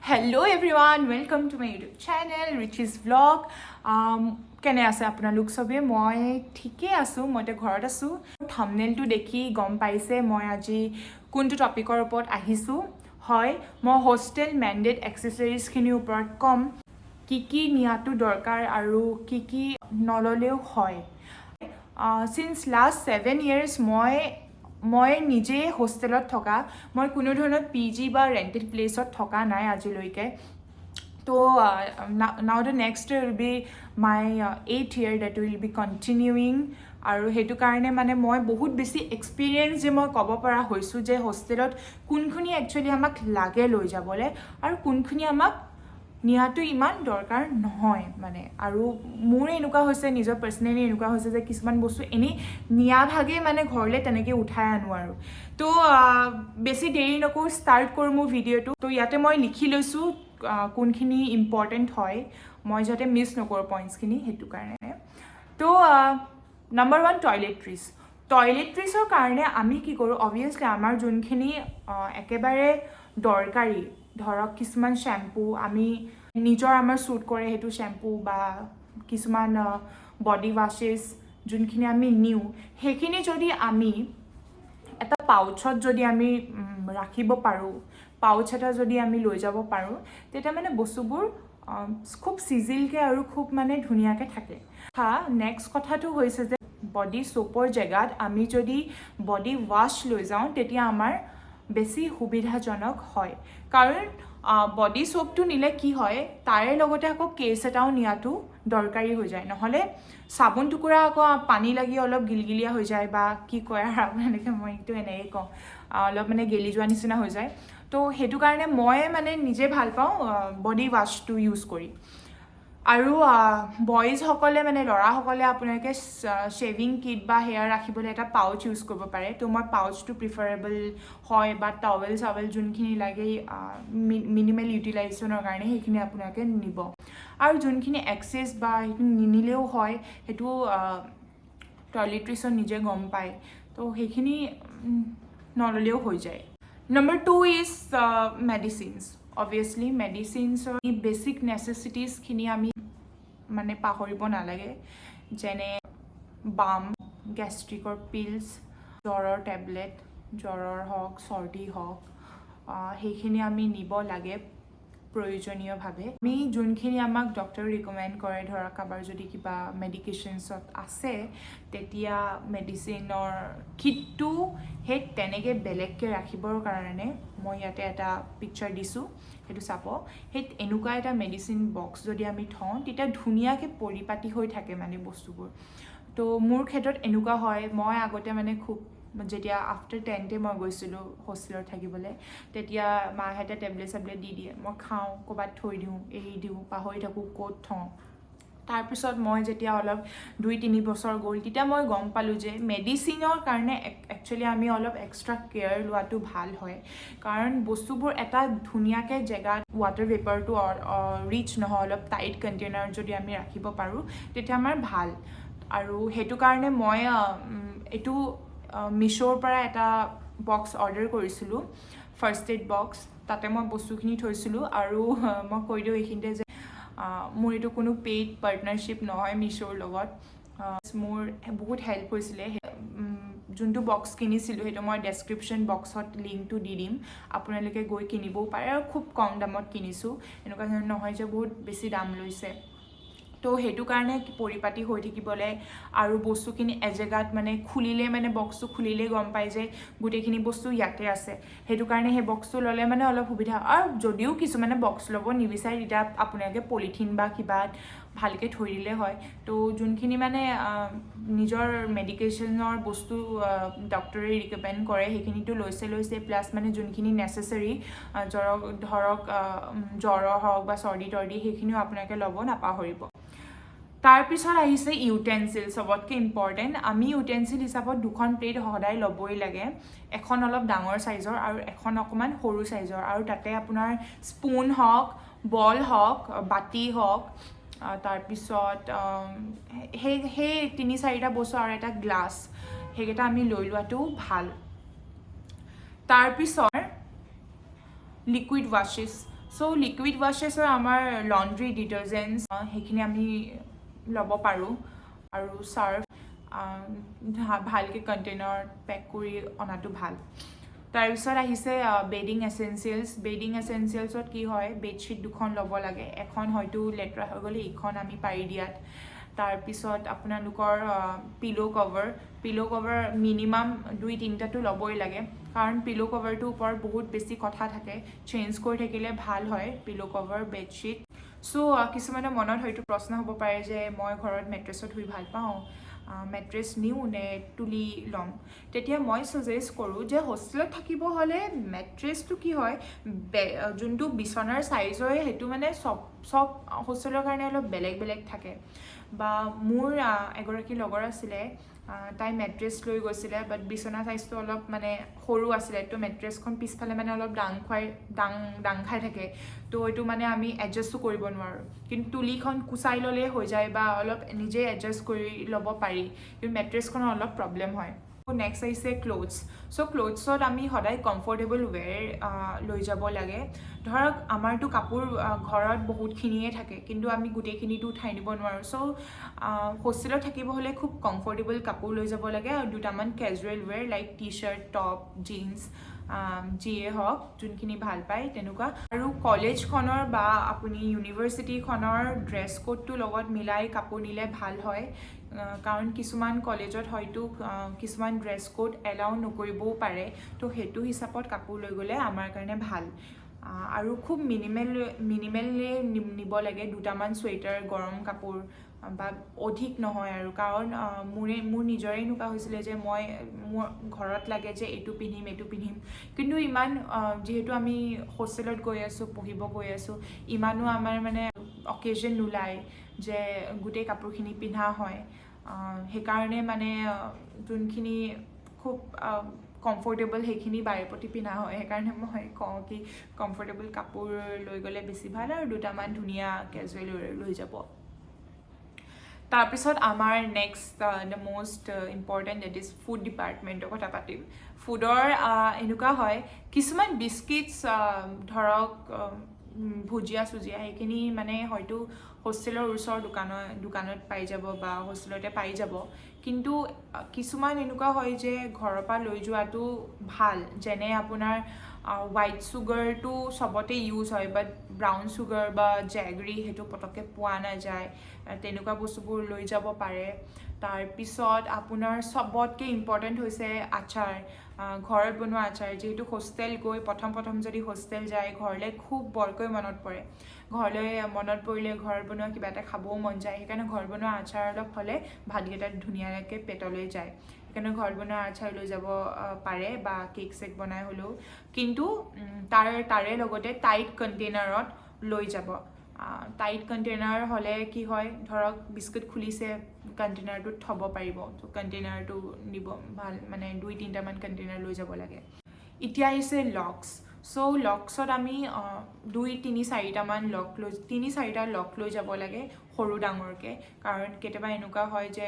Hello everyone, welcome to my YouTube channel, Richie's Vlog. কেনে আছে আপোনালোক সবে? মই ঠিকে আছো, মই ঘৰত আছো। থাম্বনেলটো দেখি গম পাইছে মই আজি কোনটো টপিকৰ ওপৰত আহিছো। হয়, মই হোষ্টেল মেণ্ডেট এক্সেসৰিজখিনিৰ ওপৰত কম, কি নিয়াটো দৰকাৰ আৰু কি নললেও হয়। Since last 7 years মই নিজে হোষ্টেলত থকা, মই কোনো ধৰণৰ PG বা ৰেণ্টেড প্লেছত থকা নাই আজিলৈকে। তো now the next will be my 8th year that will be continuing, আৰু সেইটো কাৰণে মানে মই বহুত বেছি এক্সপিৰিয়েঞ্চ যে মই ক'ব পৰা হৈছোঁ যে হোষ্টেলত কোনখিনি একচুৱেলি আমাক লাগে লৈ যাবলৈ আৰু কোনখিনি আমাক নিয়াটো ইমান দৰকাৰ নহয় মানে। আৰু মোৰ এনেকুৱা হৈছে, নিজৰ পাৰ্চনেলি এনেকুৱা হৈছে যে কিছুমান বস্তু এনেই নিয়া ভাগে মানে ঘৰলৈ তেনেকৈ উঠাই আনো আৰু। তো বেছি দেৰি নকৰোঁ, ষ্টাৰ্ট কৰোঁ মোৰ ভিডিঅ'টো। তো ইয়াতে মই লিখি লৈছোঁ কোনখিনি ইম্পৰ্টেণ্ট হয়, মই যাতে মিছ নকৰোঁ পইণ্টছখিনি, সেইটো কাৰণে। তো নম্বৰ 1, টয়লেট্ৰিজৰ কাৰণে আমি কি কৰোঁ, অবভিয়াছলি আমাৰ যোনখিনি একেবাৰে দৰকাৰী, ধৰক কিছুমান শ্বেম্পু আমি নিজৰ আমাৰ শ্বুট কৰে সেইটো শ্বেম্পু বা কিছুমান বডি ৱাছেছ যোনখিনি আমি নিওঁ, সেইখিনি যদি আমি এটা পাউচত যদি আমি ৰাখিব পাৰোঁ, পাউচ এটা যদি আমি লৈ যাব পাৰোঁ, তেতিয়া মানে বস্তুবোৰ খুব চিজিলকৈ আৰু খুব মানে ধুনীয়াকৈ থাকে। নেক্সট কথাটো হৈছে যে বডি সোপৰ জেগাত আমি যদি বডি ৱাছ লৈ যাওঁ তেতিয়া আমাৰ বেছি সুবিধাজনক হয়। কাৰণ বডি সোপটো নিলে কি হয়, তাৰে লগতে আকৌ কেছ এটাও নিয়াটো দৰকাৰী হৈ যায়, নহ'লে চাবোন টুকুৰা আকৌ পানী লাগি অলপ গিলগিলীয়া হৈ যায়, বা কি কয় আৰু আপোনালোকে, মই এইটো এনেকৈ কওঁ, অলপ মানে গেলি যোৱা নিচিনা হৈ যায়। তো সেইটো কাৰণে মই মানে নিজে ভাল পাওঁ বডি ৱাছটো ইউজ কৰি। আৰু বইজসকলে মানে ল'ৰাসকলে আপোনালোকে শ্বেভিং কিট বা হেয়াৰ ৰাখিবলৈ এটা পাউচ ইউজ কৰিব পাৰে। তো মই পাউচটো প্ৰিফাৰেবল হয়, বা টাৱেল যোনখিনি লাগে মিনিমেল ইউটিলাইজেশ্যনৰ কাৰণে সেইখিনি আপোনালোকে নিব। আৰু যোনখিনি এক্সেছ বা সেইটো নিনিলেও হয়, সেইটো টয়লেট্ৰিছত নিজে গম পায়, তো সেইখিনি নল'লেও হৈ যায়। Number 2 is medicines. অবভিয়াছলি মেডিচিনছৰ বেছিক নেচেচিটিছখিনি আমি মানে পাহৰিব নালাগে, যেনে বাম, গেষ্ট্ৰিকৰ পিলছ, জ্বৰৰ টেবলেট, জ্বৰৰ হওক চৰ্দি হওক, সেইখিনি আমি নিব লাগে প্ৰয়োজনীয়ভাৱে। আমি যোনখিনি আমাক ডক্টৰে ৰিকমেণ্ড কৰে, ধৰক কাৰোবাৰ যদি কিবা মেডিকেশ্যনছত আছে, তেতিয়া মেডিচিনৰ কিটটো সেই তেনেকৈ বেলেগকৈ ৰাখিবৰ কাৰণে মই ইয়াতে এটা পিকচাৰ দিছোঁ, সেইটো চাব। সেই এনেকুৱা এটা মেডিচিন বক্স যদি আমি থওঁ, তেতিয়া ধুনীয়াকৈ পৰিপাটি হৈ থাকে মানে বস্তুবোৰ। তো মোৰ ক্ষেত্ৰত এনেকুৱা হয়, মই আগতে মানে খুব যেতিয়া আফটাৰ 10th মই গৈছিলোঁ হোষ্টেলত থাকিবলৈ, তেতিয়া মাহঁতে টেবলেট দি দিয়ে, মই খাওঁ, ক'ৰবাত থৈ দিওঁ, এৰি দিওঁ, পাহৰি থাকোঁ ক'ত থওঁ। তাৰপিছত মই যেতিয়া অলপ 2-3 বছৰ গ'ল, তেতিয়া মই গম পালোঁ যে মেডিচিনৰ কাৰণে একচুৱেলি আমি অলপ এক্সট্ৰা কেয়াৰ লোৱাটো ভাল হয়। কাৰণ বস্তুবোৰ এটা ধুনীয়াকৈ জেগাত ৱাটাৰ ভেপাৰটো ৰিচ নহয়, অলপ টাইট কণ্টেইনাৰত যদি আমি ৰাখিব পাৰোঁ তেতিয়া আমাৰ ভাল। আৰু সেইটো কাৰণে মই এইটো মিছ'ৰ পৰা এটা বক্স অৰ্ডাৰ কৰিছিলোঁ, ফাৰ্ষ্ট এইড বক্স। তাতে মই বস্তুখিনি থৈছিলোঁ। আৰু মই কৈ দিওঁ এইখিনিতে যে মোৰ এইটো কোনো পেইড পাৰ্টনাৰশ্বিপ নহয় মিছ'ৰ লগত, মোৰ বহুত হেল্প হৈছিলে। যোনটো বক্স কিনিছিলোঁ সেইটো মই ডেছক্ৰিপশ্যন বক্সত লিংকটো দি দিম, আপোনালোকে গৈ কিনিবও পাৰে। আৰু খুব কম দামত কিনিছোঁ, এনেকুৱা ধৰণৰ নহয় যে বহুত বেছি দাম লৈছে। তো সেইটো কাৰণে পৰিপাটি হৈ থাকিবলৈ আৰু বস্তুখিনি এজেগাত মানে খুলিলে, মানে বক্সটো খুলিলেই গম পায় যে গোটেইখিনি বস্তু ইয়াতে আছে, সেইটো কাৰণে সেই বক্সটো ল'লে মানে অলপ সুবিধা। আৰু যদিও কিছুমানে বক্স ল'ব নিবিচাৰে, তেতিয়া আপোনালোকে পলিথিন বা কিবা ভালকৈ থৈ দিলে হয়। তো যোনখিনি মানে নিজৰ মেডিকেশ্যনৰ বস্তু ডক্টৰে ৰিকমেণ্ড কৰে সেইখিনিতো লৈছে, প্লাছ মানে যোনখিনি নেচেচাৰী, ধৰক জ্বৰ হওক বা চৰ্দি তৰ্দি, সেইখিনিও আপোনালোকে ল'ব নাপাহৰিব। তাৰপিছত আহিছে ইউটেনচিল, চবতকৈ ইম্পৰ্টেণ্ট। আমি ইউটেনচিল হিচাপত 2খন প্লেট সদায় ল'বই লাগে, এখন অলপ ডাঙৰ চাইজৰ আৰু এখন অকণমান সৰু চাইজৰ। আৰু তাতে আপোনাৰ স্পুন হওক, বল হওক, বাতি হওক, তাৰপিছত সেই 3-4টা বস্তু আৰু এটা গ্লাছ, সেইকেইটা আমি লৈ লোৱাটো ভাল। তাৰপিছত লিকুইড ৱাছেছ, চ' লিকুইড ৱাশ্বেছৰ আমাৰ লণ্ড্ৰি ডিটাৰজেণ্টছ সেইখিনি আমি ল'ব পাৰোঁ আৰু চাৰ্ফ ভালকৈ কণ্টেইনাৰত পেক কৰি অনাটো ভাল তাৰপিছত আহিছে বেডিং এচেঞ্চিয়েলছত কি হয় বেডশ্বীট দুখন ল'ব লাগে এখন হয়তো লেতেৰা হৈ গ'লে ইখন আমি পাৰি দিয়াত তাৰপিছত আপোনালোকৰ পিলো কভাৰ মিনিমাম 2-3টাটো ল'বই লাগে কাৰণ পিলো কভাৰটোৰ ওপৰত বহুত বেছি কথা থাকে চেঞ্জ কৰি থাকিলে ভাল হয় পিলো কভাৰ বেডশ্বীট চ' কিছুমানৰ মনত হয়তো প্ৰশ্ন হ'ব পাৰে যে মই ঘৰত মেট্ৰেছত শুই ভাল পাওঁ মেট্ৰেছ নিওঁ নে তুলি ল'ম তেতিয়া মই ছাজেষ্ট কৰোঁ যে হোষ্টেলত থাকিব হ'লে মেট্ৰেছটো কি হয় যোনটো বিচনাৰ চাইজ হয় সেইটো মানে চব হোষ্টেলৰ কাৰণে অলপ বেলেগ থাকে বা মোৰ এগৰাকী লগৰ আছিলে তাই মেট্ৰেছ লৈ গৈছিলে বাট বিচনা চাইজটো অলপ মানে সৰু আছিলে তো মেট্ৰেছখন পিছফালে মানে অলপ দাং খাই থাকে তো এইটো মানে আমি এডজাষ্টো কৰিব নোৱাৰোঁ কিন্তু তুলিখন কুচাই ল'লেই হৈ যায় বা অলপ নিজে এডজাষ্ট কৰি ল'ব পাৰি কিন্তু মেট্ৰেছখনৰ অলপ প্ৰব্লেম হয় নেক্সট আহিছে ক্লথছত আমি সদায় কমফৰ্টেবল ৱেৰ লৈ যাব লাগে ধৰক আমাৰতো কাপোৰ ঘৰত বহুতখিনিয়ে থাকে কিন্তু আমি গোটেইখিনিতো উঠাই নিব নোৱাৰোঁ চ' হোষ্টেলত থাকিব হ'লে খুব কমফৰ্টেবল কাপোৰ লৈ যাব লাগে আৰু দুটামান casual wear like T shirt top jeans যিয়ে হওক যোনখিনি ভাল পায় তেনেকুৱা আৰু কলেজখনৰ বা আপুনি ইউনিভাৰ্চিটিখনৰ ড্ৰেছ কোডটোৰ লগত মিলাই কাপোৰ নিলে ভাল হয় কাৰণ কিছুমান কলেজত হয়তো কিছুমান ড্ৰেছ কোড এলাউ নকৰিবও পাৰে তো সেইটো হিচাপত কাপোৰ লৈ গ'লে আমাৰ কাৰণে ভাল আৰু খুব মিনিমেলি নিব লাগে দুটামান চুৱেটাৰ গৰম কাপোৰ বা অধিক নহয় আৰু কাৰণ মোৰ নিজৰে এনেকুৱা হৈছিলে যে মোৰ ঘৰত লাগে যে এইটো পিন্ধিম কিন্তু ইমান যিহেতু আমি হোষ্টেলত গৈ আছোঁ পঢ়িব গৈ আছোঁ ইমানো আমাৰ মানে অকেজন নোলায় যে গোটেই কাপোৰখিনি পিন্ধা হয় সেইকাৰণে মানে যোনখিনি খুব কমফৰ্টেবল সেইখিনি বাৰে প্ৰতি পিন্ধা হয় সেইকাৰণে মই কওঁ কি কমফৰ্টেবল কাপোৰ লৈ গ'লে বেছি ভাল আৰু দুটামান ধুনীয়া কেজুৱেল লৈ যাব তাৰপিছত আমাৰ next the most important date is food ডিপাৰ্টমেণ্টৰ কথা পাতিম ফুডৰ এনেকুৱা হয় কিছুমান বিস্কিটছ ধৰক ভুজিয়া সেইখিনি মানে হয়তো হোষ্টেলৰ ওচৰৰ দোকানত পাই যাব বা হোষ্টেলতে পাই যাব কিন্তু কিছুমান এনেকুৱা হয় যে ঘৰৰ পৰা লৈ যোৱাটো ভাল যেনে আপোনাৰ হোৱাইট চুগাৰটো চবতে ইউজ হয় বাট ব্ৰাউন চুগাৰ বা জেগৰী সেইটো পটককৈ পোৱা নাযায় তেনেকুৱা বস্তুবোৰ লৈ যাব পাৰে তাৰপিছত আপোনাৰ চবতকৈ ইম্পৰ্টেণ্ট হৈছে আচাৰ ঘৰত বনোৱা আচাৰ যিহেতু হোষ্টেল গৈ প্ৰথম যদি হোষ্টেল যায় ঘৰলৈ খুব বৰকৈ মনত পৰে ঘৰলৈ মনত পৰিলে ঘৰত বনোৱা কিবা এটা খাবও মন যায় সেইকাৰণে ঘৰত বনোৱা আচাৰ অলপ হ'লে ভাতকেইটা ধুনীয়াকৈ পেটলৈ যায় সেইকাৰণে ঘৰত বনোৱা আচাৰ লৈ যাব পাৰে বা কেক চেক বনাই হ'লেও কিন্তু তাৰে লগতে টাইট কণ্টেইনাৰত লৈ যাব টাইট কণ্টেইনাৰ হ'লে কি হয় ধৰক বিস্কুট খুলিছে কণ্টেইনাৰটোত থ'ব পাৰিব তো কণ্টেইনাৰটো নিব ভাল মানে 2-3টামান কণ্টেইনাৰ লৈ যাব লাগে এতিয়া আহিছে লকছত আমি 2-3-4টামান 3-4টা লক লৈ যাব লাগে সৰু ডাঙৰকৈ কাৰণ কেতিয়াবা এনেকুৱা হয় যে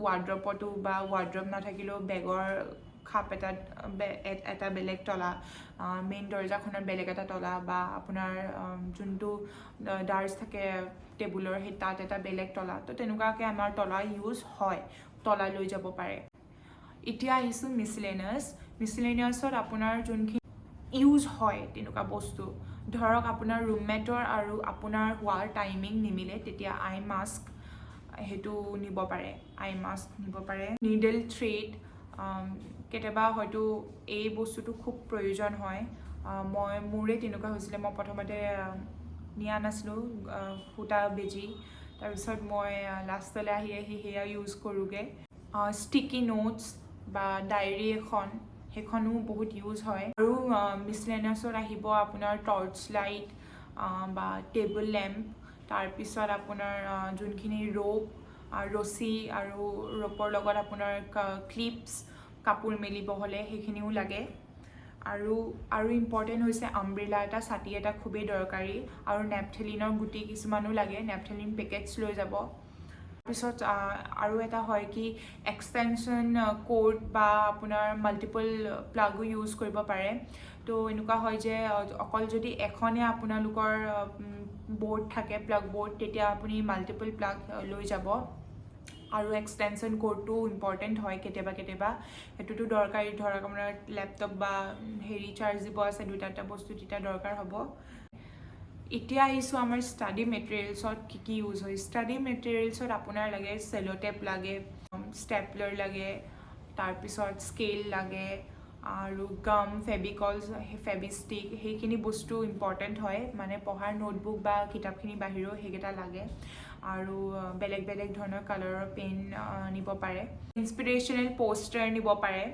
ৱাৰ্ড্ৰপতো বা ৱাৰ্ড্ৰপ নাথাকিলেও বেগৰ খাপ এটা বেলেগ তলা মেইন দৰ্জাখনৰ বেলেগ এটা তলা বা আপোনাৰ যোনটো ডাৰ্জ থাকে টেবুলৰ সেই তাত এটা বেলেগ তলা তো তেনেকুৱাকৈ আমাৰ তলা ইউজ হয় তলা লৈ যাব পাৰে এতিয়া আহিছোঁ মিছলেনিয়াছত আপোনাৰ যোনখিনি ইউজ হয় তেনেকুৱা বস্তু ধৰক আপোনাৰ ৰুমমেটৰ আৰু আপোনাৰ হোৱাৰ টাইমিং নিমিলে তেতিয়া আই মাস্ক সেইটো নিব পাৰে নিডল থ্ৰেড কেতিয়াবা হয়তো এই বস্তুটো খুব প্ৰয়োজন হয় মোৰে তেনেকুৱা হৈছিলে মই প্ৰথমতে নিয়া নাছিলোঁ সূতা বেজি তাৰপিছত মই লাষ্টলৈ আহি সেয়া ইউজ কৰোঁগৈ ষ্টিকি নোটছ বা ডায়েৰী সেইখনো বহুত ইউজ হয় আৰু মিছলেনিয়াছত আহিব আপোনাৰ টৰ্চ লাইট বা টেবল লেম্প তাৰপিছত আপোনাৰ যোনখিনি ৰছী আৰু ৰোপৰ লগত আপোনাৰ ক্লিপছ কাপোৰ মেলিব হ'লে সেইখিনিও লাগে আৰু ইম্পৰ্টেণ্ট হৈছে আমব্ৰেলা এটা ছাতি এটা খুবেই দৰকাৰী আৰু নেপথেলিনৰ গুটি কিছুমানো লাগে নেপথেলিন পেকেটছ লৈ যাব তাৰপিছত আৰু এটা হয় কি এক্সটেনশ্যন কৰ্ড বা আপোনাৰ মাল্টিপল প্লাগো ইউজ কৰিব পাৰে তো এনেকুৱা হয় যে অকল যদি এখনে আপোনালোকৰ বোৰ্ড থাকে প্লাগ বোৰ্ড তেতিয়া আপুনি মাল্টিপল প্লাগ লৈ যাব আৰু এক্সটেনশ্যন কোডটো ইম্পৰ্টেণ্ট হয় কেতিয়াবা সেইটোতো দৰকাৰী ধৰক আপোনাৰ লেপটপ বা হেৰি চাৰ্জ দিব আছে দুটা বস্তু তেতিয়া দৰকাৰ হ'ব এতিয়া আহিছোঁ আমাৰ ষ্টাডি মেটেৰিয়েলছত কি ইউজ হয় ষ্টাডি মেটেৰিয়েলছত আপোনাৰ লাগে চেলোটেপ লাগে ষ্টেপলাৰ লাগে তাৰপিছত স্কেল লাগে আৰু গাম ফেবিকলছ ফেবিষ্টিক সেইখিনি বস্তু ইম্পৰ্টেণ্ট হয় মানে পঢ়াৰ নোটবুক বা কিতাপখিনি বাহিৰেও সেইকেইটা লাগে আৰু বেলেগ ধৰণৰ কালাৰৰ পেন নিব পাৰে ইনস্পিৰেশ্যনেল পোষ্টাৰ নিব পাৰে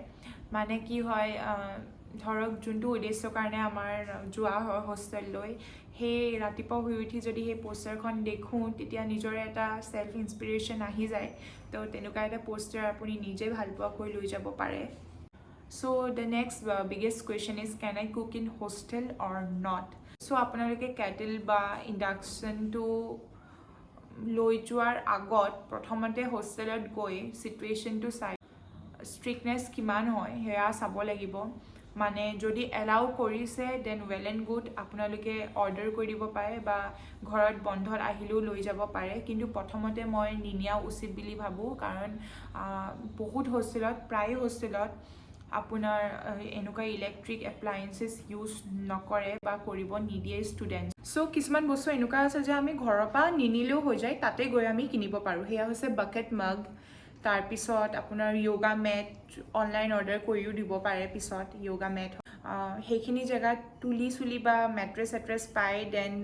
মানে কি হয় ধৰক যোনটো উদ্দেশ্যৰ কাৰণে আমাৰ যোৱা হয় হোষ্টেললৈ সেই ৰাতিপুৱা শুই উঠি যদি সেই পোষ্টাৰখন দেখোঁ তেতিয়া নিজৰে এটা চেল্ফ ইনস্পিৰেশ্যন আহি যায় তো তেনেকুৱা এটা পোষ্টাৰ আপুনি নিজে ভাল পোৱাকৈ লৈ যাব পাৰে So the next biggest question is can I cook in hostel or not? So আপোনালোকে কেটেল বা ইণ্ডাকশ্যনটো লৈ যোৱাৰ আগত প্ৰথমতে হোষ্টেলত গৈ চিটুৱেশ্যনটো চাই ষ্ট্ৰিকনেছ কিমান হয় সেয়া চাব লাগিব মানে যদি এলাউ কৰিছে দেন ৱেল এণ্ড গুড আপোনালোকে অৰ্ডাৰ কৰি দিব পাৰে বা ঘৰত বন্ধত আহিলেও লৈ যাব পাৰে কিন্তু প্ৰথমতে মই নিনিয়া উচিত বুলি ভাবোঁ কাৰণ বহুত হোষ্টেলত প্ৰায় হোষ্টেলত আপোনাৰ এনেকুৱা ইলেক্ট্ৰিক এপ্লায়েন্সেছ ইউজ নকৰে বা কৰিব নিদিয়ে ষ্টুডেণ্ট চ' কিছুমান বস্তু এনেকুৱা আছে যে আমি ঘৰৰ পৰা নিনিলেও হৈ যায় তাতে গৈ আমি কিনিব পাৰোঁ সেয়া হৈছে বাকেট মাগ তাৰপিছত আপোনাৰ য়োগা মেট অনলাইন অৰ্ডাৰ কৰিও দিব পাৰে পিছত য়োগা মেট সেইখিনি জেগাত তুলি চুলি বা মেট্ৰেছ পায় দেন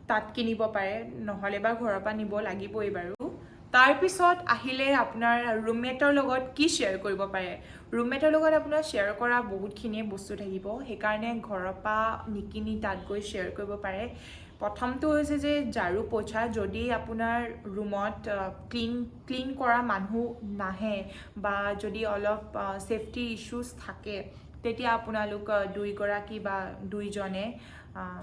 তাত কিনিব পাৰে নহ'লে বা ঘৰৰ পৰা নিব লাগিবই বাৰু তাৰপিছত আহিলে আপোনাৰ ৰুমমেটৰ লগত কি শ্বেয়াৰ কৰিব পাৰে ৰুমমেটৰ লগত আপোনাৰ শ্বেয়াৰ কৰা বহুতখিনিয়ে বস্তু থাকিব সেইকাৰণে ঘৰৰ পৰা নিকিনি তাত গৈ শ্বেয়াৰ কৰিব পাৰে প্ৰথমটো হৈছে যে ঝাৰু পোছা যদি আপোনাৰ ৰুমত ক্লিন কৰা মানুহ নাহে বা যদি অলপ ছেফটি ইছ্যুজ থাকে তেতিয়া আপোনালোক দুইগৰাকী বা দুইজনে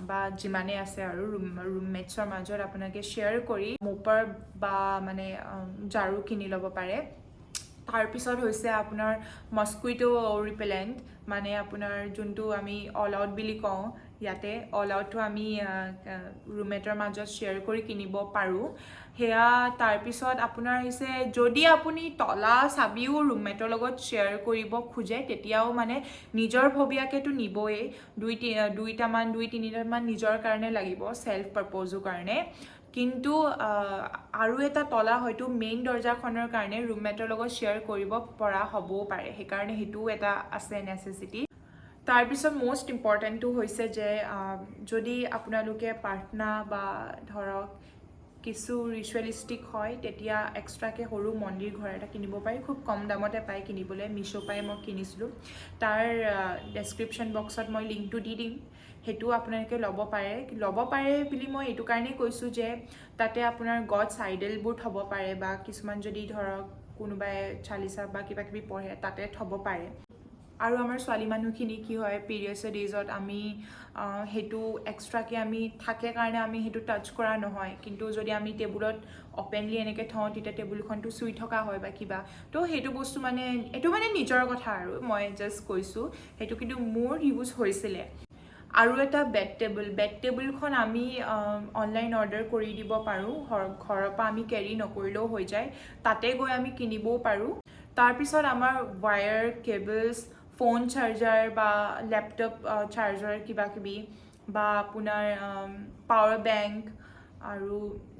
বা যিমানে আছে আৰু ৰুমমেটছৰ মাজত আপোনালোকে শ্বেয়াৰ কৰি মোপাৰ বা মানে ঝাৰু কিনি ল'ব পাৰে তাৰপিছত হৈছে আপোনাৰ মস্কুইটো ৰিপেলেণ্ট মানে আপোনাৰ যোনটো আমি অল আউট বুলি কওঁ ইয়াতে অল আউটটো আমি ৰুমমেটৰ মাজত শ্বেয়াৰ কৰি কিনিব পাৰোঁ সেয়া তাৰপিছত আপোনাৰ হৈছে যদি আপুনি তলা চাবিও ৰুমমেটৰ লগত শ্বেয়াৰ কৰিব খোজে তেতিয়াও মানে নিজৰ ভবিয়াকেতো নিবই দুই তিনিটামান নিজৰ কাৰণে লাগিব চেল্ফ পাৰপ'জৰ কাৰণে কিন্তু আৰু এটা তলা হয়তো মেইন দৰ্জাখনৰ কাৰণে ৰুমমেটৰ লগত শ্বেয়াৰ কৰিব পৰা হ'বও পাৰে সেইকাৰণে সেইটোও এটা আছে নেচেচিটি তাৰপিছত মষ্ট ইম্পৰ্টেণ্টটো হৈছে যে যদি আপোনালোকে প্ৰাৰ্থনা বা ধৰক কিছু ৰিচুৱেলিষ্টিক হয় তেতিয়া এক্সট্ৰাকৈ সৰু মন্দিৰ ঘৰ এটা কিনিব পাৰি খুব কম দামতে পায় কিনিবলৈ মিছ' পাই মই কিনিছিলোঁ তাৰ ডেছক্ৰিপশ্যন বক্সত মই লিংকটো দি দিম সেইটো আপোনালোকে ল'ব পাৰে বুলি মই এইটো কাৰণেই কৈছোঁ যে তাতে আপোনাৰ গডছ আইডলবোৰ থ'ব পাৰে বা কিছুমান যদি ধৰক কোনোবাই চালিচা বা কিবা কিবি পঢ়ে তাতে থ'ব পাৰে আৰু আমাৰ ছোৱালী মানুহখিনি কি হয় পিৰিয়ডছৰ ডেইজত আমি সেইটো এক্সট্ৰাকৈ আমি থাকে কাৰণে আমি সেইটো টাচ কৰা নহয় কিন্তু যদি আমি টেবুলত অপেনলি এনেকৈ থওঁ তেতিয়া টেবুলখনটো চুই থকা হয় বা কিবা তো সেইটো বস্তু মানে এইটো মানে নিজৰ কথা আৰু মই জাষ্ট কৈছোঁ সেইটো কিন্তু মোৰ ইউজ হৈছিলে আৰু এটা বেড টেবুলখন আমি অনলাইন অৰ্ডাৰ কৰি দিব পাৰোঁ ঘৰৰ পৰা আমি কেৰি নকৰিলেও হৈ যায় তাতে গৈ আমি কিনিবও পাৰোঁ তাৰপিছত আমাৰ ৱায়াৰ কেবলছ ফোন চাৰ্জাৰ বা লেপটপ চাৰ্জাৰ কিবা কিবি বা আপোনাৰ পাৱাৰ বেংক আৰু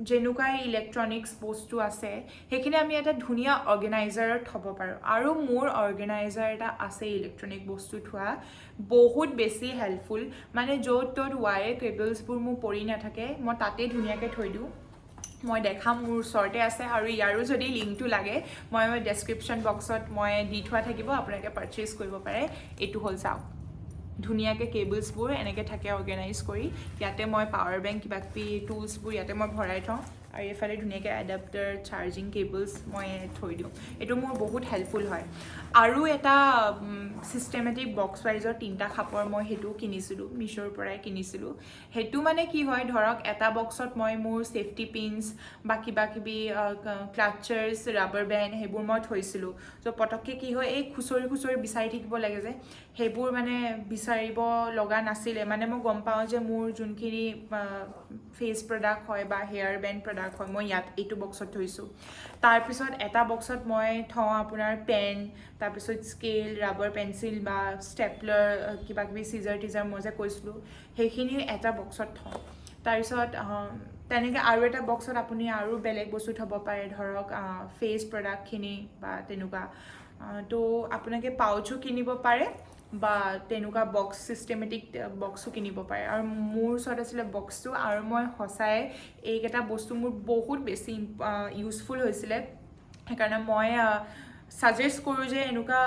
যেনেকুৱাই ইলেক্ট্ৰনিক্স বস্তু আছে সেইখিনি আমি এটা ধুনীয়া অৰ্গেনাইজাৰত থ'ব পাৰোঁ আৰু মোৰ অৰ্গেনাইজাৰ এটা আছে ইলেক্ট্ৰনিক বস্তু থোৱা বহুত বেছি হেল্পফুল মানে য'ত ত'ত ৱায়াৰ কেবলছবোৰ মোৰ পৰি নাথাকে মই তাতেই ধুনীয়াকৈ থৈ দিওঁ মই দেখাম মোৰ ওচৰতে আছে আৰু ইয়াৰো যদি লিংকটো লাগে মই ডেছক্ৰিপশ্যন বক্সত মই দি থোৱা থাকিব আপোনালোকে পাৰচেজ কৰিব পাৰে এইটো হ'ল চাওক ধুনীয়াকৈ কেবলছবোৰ এনেকৈ থাকে অৰ্গেনাইজ কৰি ইয়াতে মই পাৱাৰ বেংক কিবা কিবি টুলছবোৰ ইয়াতে মই ভৰাই থওঁ আৰু এইফালে ধুনীয়াকৈ এডাপ্টাৰ চাৰ্জিং কেবলছ মই থৈ দিওঁ এইটো মোৰ বহুত হেল্পফুল হয় আৰু এটা চিষ্টেমেটিক বক্স ৱাইজৰ 3টা খাপৰ মই সেইটো কিনিছিলোঁ মিছ'ৰ পৰাই কিনিছিলোঁ সেইটো মানে কি হয় ধৰক এটা বক্সত মই মোৰ ছেফটি পিনছ বা কিবা কিবি ক্লাটচাৰ্ছ ৰাবাৰ বেণ্ড সেইবোৰ মই থৈছিলোঁ ত' পটককৈ কি হয় এই খুচৰি বিচাৰি থাকিব লাগে যে সেইবোৰ মানে বিচাৰিব লগা নাছিলে মানে মই গম পাওঁ যে মোৰ যোনখিনি ফেচ প্ৰডাক্ট হয় বা হেয়াৰ বেণ্ড প্ৰডাক্ট হয় মই ইয়াত এইটো বক্সত থৈছোঁ তাৰপিছত এটা বক্সত মই থওঁ আপোনাৰ পেন তাৰপিছত স্কেল ৰাবাৰ পেঞ্চিল বা ষ্টেপলাৰ কিবা কিবি চিজাৰ টিজাৰ মই যে কৈছিলোঁ সেইখিনি এটা বক্সত থওঁ তাৰপিছত তেনেকৈ আৰু এটা বক্সত আপুনি আৰু বেলেগ বস্তু থ'ব পাৰে ধৰক ফেচ প্ৰডাক্টখিনি বা তেনেকুৱা তো আপোনালোকে পাউচো কিনিব পাৰে বা তেনেকুৱা বক্স চিষ্টেমেটিক বক্সো কিনিব পাৰে আৰু মোৰ ওচৰত আছিলে বক্সটো আৰু মই সঁচাই এইকেইটা বস্তু মোৰ বহুত বেছি ইউজফুল হৈছিলে সেইকাৰণে মই ছাজেষ্ট কৰোঁ যে এনেকুৱা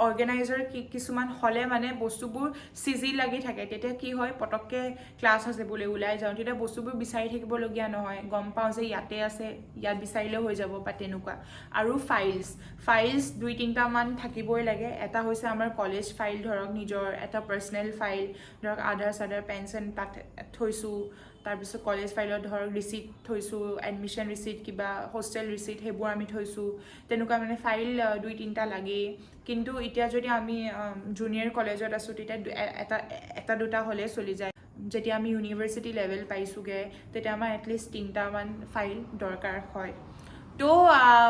অৰ্গেনাইজাৰ কিছুমান হ'লে মানে বস্তুবোৰ চিজি লাগি থাকে তেতিয়া কি হয় পটককৈ ক্লাছ আছে বোলে ওলাই যাওঁ তেতিয়া বস্তুবোৰ বিচাৰি থাকিবলগীয়া নহয় গম পাওঁ যে ইয়াতে আছে ইয়াত বিচাৰিলেও হৈ যাব বা তেনেকুৱা আৰু ফাইলছ 2-3টামান থাকিবই লাগে এটা হৈছে আমাৰ কলেজ ফাইল ধৰক নিজৰ এটা পাৰ্চনেল ফাইল ধৰক আধাৰ চাধাৰ পেন তাত থৈছোঁ তাৰপিছত কলেজ ফাইলত ধৰক ৰিচিপ্ট থৈছোঁ এডমিশ্যন ৰিচিপ্ট কিবা হোষ্টেল ৰিচিপ্ট সেইবোৰ আমি থৈছোঁ তেনেকুৱা মানে ফাইল 2-3টা লাগেই কিন্তু এতিয়া যদি আমি জুনিয়ৰ কলেজত আছোঁ তেতিয়া এটা দুটা হ'লে চলি যায় যেতিয়া আমি ইউনিভাৰ্চিটি লেভেল পাইছোঁগৈ তেতিয়া আমাৰ এটলিষ্ট 3টামান ফাইল দৰকাৰ হয় তো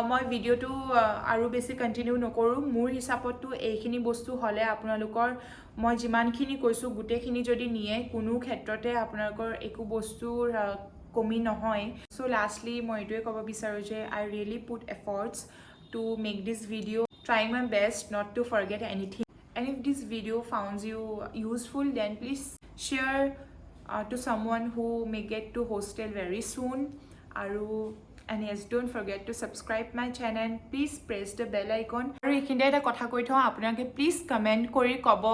মই ভিডিঅ'টো আৰু বেছি কণ্টিনিউ নকৰোঁ মোৰ হিচাপততো এইখিনি বস্তু হ'লে আপোনালোকৰ মই যিমানখিনি কৈছোঁ গোটেইখিনি যদি নিয়ে কোনো ক্ষেত্ৰতে আপোনালোকৰ একো বস্তুৰ কমি নহয় চ' লাষ্টলি মই এইটোৱে ক'ব বিচাৰোঁ যে I really put efforts to make this video' trying my best not to forget anything and if this video found you useful then please share to someone who may get to hostel very soon and yes don't forget to subscribe my channel please press the bell icon আৰু এইখিনিতে এটা কথা কৈ থওঁ আপোনালোকে please comment কৰি ক'ব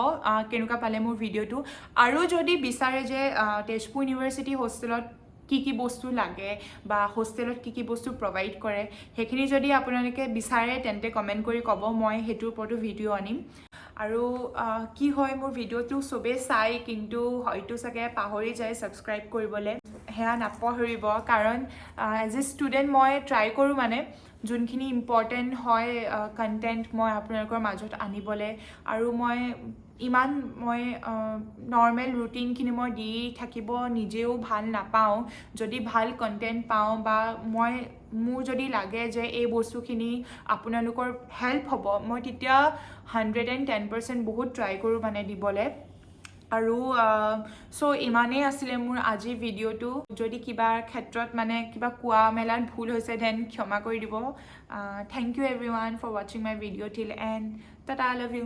কেনেকুৱা পালে মোৰ ভিডিঅ'টো আৰু যদি বিচাৰে যে তেজপুৰ ইউনিভাৰ্চিটি হোষ্টেলত কি বস্তু লাগে বা হোষ্টেলত কি বস্তু প্ৰভাইড কৰে সেইখিনি যদি আপোনালোকে বিচাৰে তেন্তে কমেণ্ট কৰি ক'ব মই সেইটোৰ ওপৰতো ভিডিঅ' আনিম আৰু কি হয় মোৰ ভিডিঅ'টো চবেই চাই কিন্তু হয়তো চাগে পাহৰি যায় ছাবস্ক্ৰাইব কৰিবলৈ সেয়া নাপাহৰিব কাৰণ এজ এ ষ্টুডেণ্ট মই ট্ৰাই কৰোঁ মানে যোনখিনি ইম্পৰ্টেণ্ট হয় কণ্টেণ্ট মই আপোনালোকৰ মাজত আনিবলৈ আৰু মই নৰ্মেল ৰুটিনখিনি মই দি থাকিব নিজেও ভাল নাপাওঁ যদি ভাল কণ্টেণ্ট পাওঁ বা মোৰ যদি লাগে যে এই বস্তুখিনি আপোনালোকৰ হেল্প হ'ব মই তেতিয়া 110% বহুত ট্ৰাই কৰোঁ মানে দিবলৈ আৰু চ' ইমানেই আছিলে মোৰ আজিৰ ভিডিঅ'টো যদি কিবা ক্ষেত্ৰত মানে কিবা কোৱা মেলাত ভুল হৈছে দেন ক্ষমা কৰি দিব থেংক ইউ এভৰিৱান ফৰ ৱাচিং মাই ভিডিঅ' টিল and Tata I love you